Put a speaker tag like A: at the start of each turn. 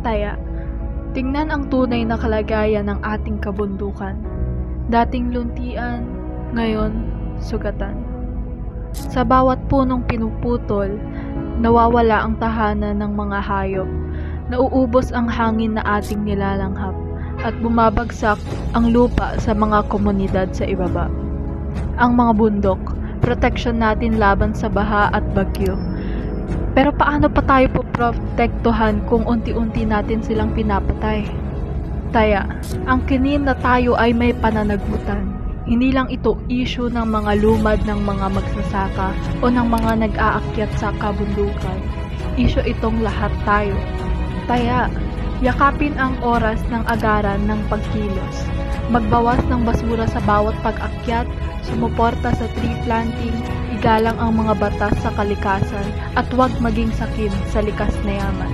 A: Taya, tingnan ang tunay na kalagayan ng ating kabundukan. Dating luntian, ngayon sugatan. Sa bawat punong pinuputol, nawawala ang tahanan ng mga hayop. Nauubos ang hangin na ating nilalanghap at bumabagsak ang lupa sa mga komunidad sa ibaba. Ang mga bundok, proteksyon natin laban sa baha at bagyo. Pero paano pa tayo poprotektuhan kung unti-unti natin silang pinapatay? Taya, ang kinin na tayo ay may pananagutan. Hindi lang ito issue ng mga lumad ng mga magsasaka o ng mga nag-aakyat sa kabundukan. Issue itong lahat tayo. Taya, yakapin ang oras ng agaran ng pagkilos. Magbawas ng basura sa bawat pag-akyat, sumuporta sa tree planting, igalang ang mga batas sa kalikasan at huwag maging sakim sa likas na yaman.